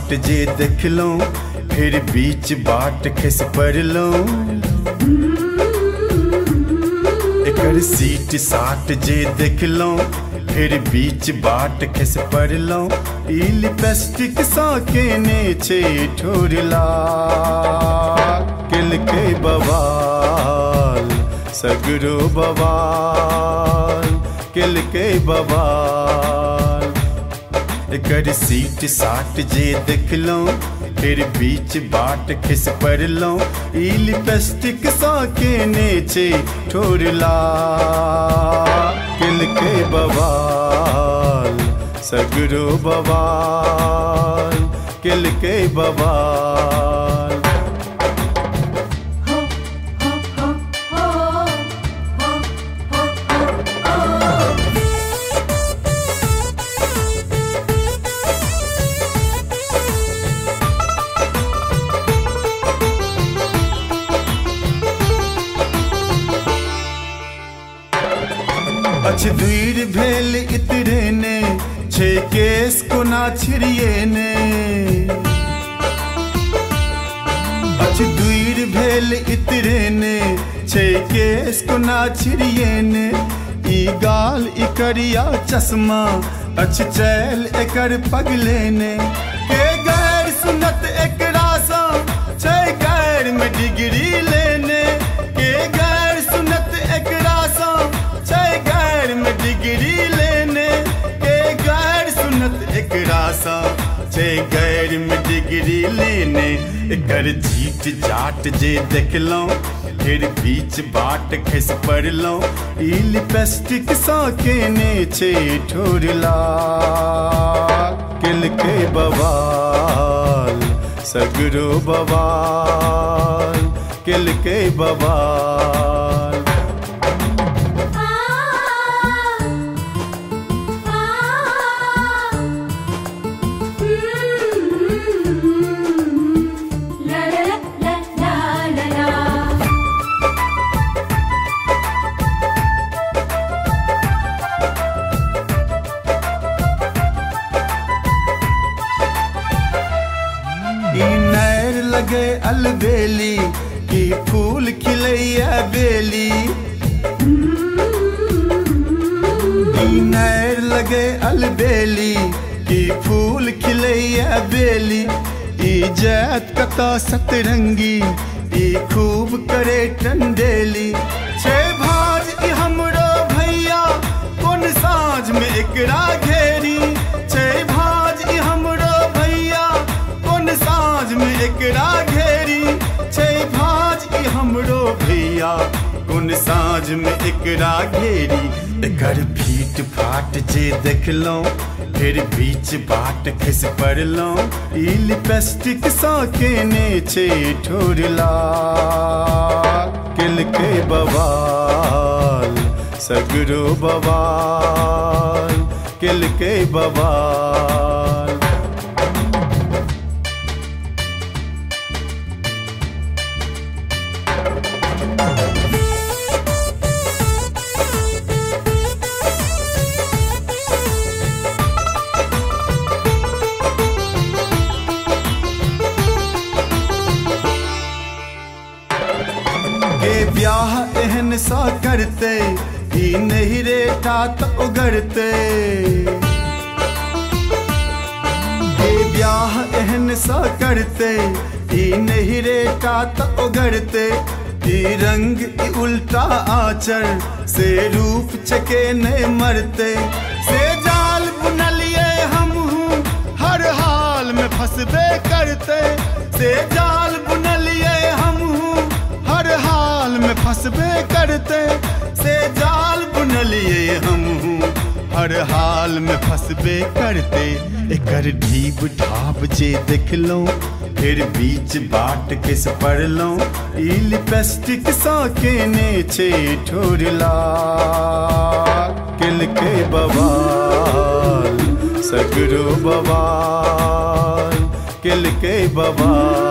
साट जे देखलौं फिर बीच बाट खस पड़लौं। एकर सीट साट जे देखलौं फिर बीच बाट खस पड़लौं। ई लिपस्टिक सा केने छे ठोरला केलकै बवाल सगरो बवाल केलकै बवाल। एकर सीट साट जे देखलौं फिर बीच बाट खस पड़लौं। ई लिपस्टिक सा केने छे ठोरला केलकै बवाल सगरो बवाल केलकै बवाल। अच्छ दूर भेल इतरे ने छे केस को ना छिड़िए ने। अच्छ दूर भेल इतरे ने छे केस को ना छिड़िए ने। ई गाल इकरिया चश्मा अच्छ चैल एकर पगले ने। के गैर सुनत एकरा सा छे गैर में डिग्री लेने। के गैर सुनत एकरा सा छे गैर में डिग्री लेने। के गैर सुनत एकरा सा छे गैर में डिग्री लेने। एकर जीत जाट जे देखलौं फिर बीच बाट खस पड़लौं। ई लिपस्टिक सा केने छे ठोरला केलकै बवाल सगरो बवाल केलकै बवाल। लगे अलबेली की फूल खिलैया बेली। नैर लगे अलबेली की फूल खिलैया बेली। ई जैत कता सतरंगी ई खूब करे टंडेली। छे भाज ई हमरो भैया कोन साँझ में एकरा घेरी। छे भाज ई हमरो भैया कोन साँझ में एकरा घेरी। छे भाज ई हमरो भैया कोन साँझ में एकरा घेरी। एकर फीट फाट जे देखलौं फिर बीच बाट खस पड़लौं। ई लिपस्टिक सा केने छे ठोरला केलकै बवाल सगरो बवाल केलकै बवाल। के ब्याह एहन सा करते ई नहीं रे तात उगरते। के ब्याह एहन सा करते ई नहीं रे तात उगरते। ई रंग ई उल्टा आचर से रूप चके नहीं मरते। से जाल बुनलिए हम हूँ हर हाल में फंसबे करते। से जाल बुनलिए हम हूँ हर हाल में फंसबे करते। से जाल बुनलिए हम हूँ हर हाल में फंसबे करते। एकर ढीब ढाब जे देखलौं फिर बीच बाट खस पड़लौं। ई लिपस्टिक सा केने छे ठोरला केलकै बवाल सगरो बवाल केलकै बवाल।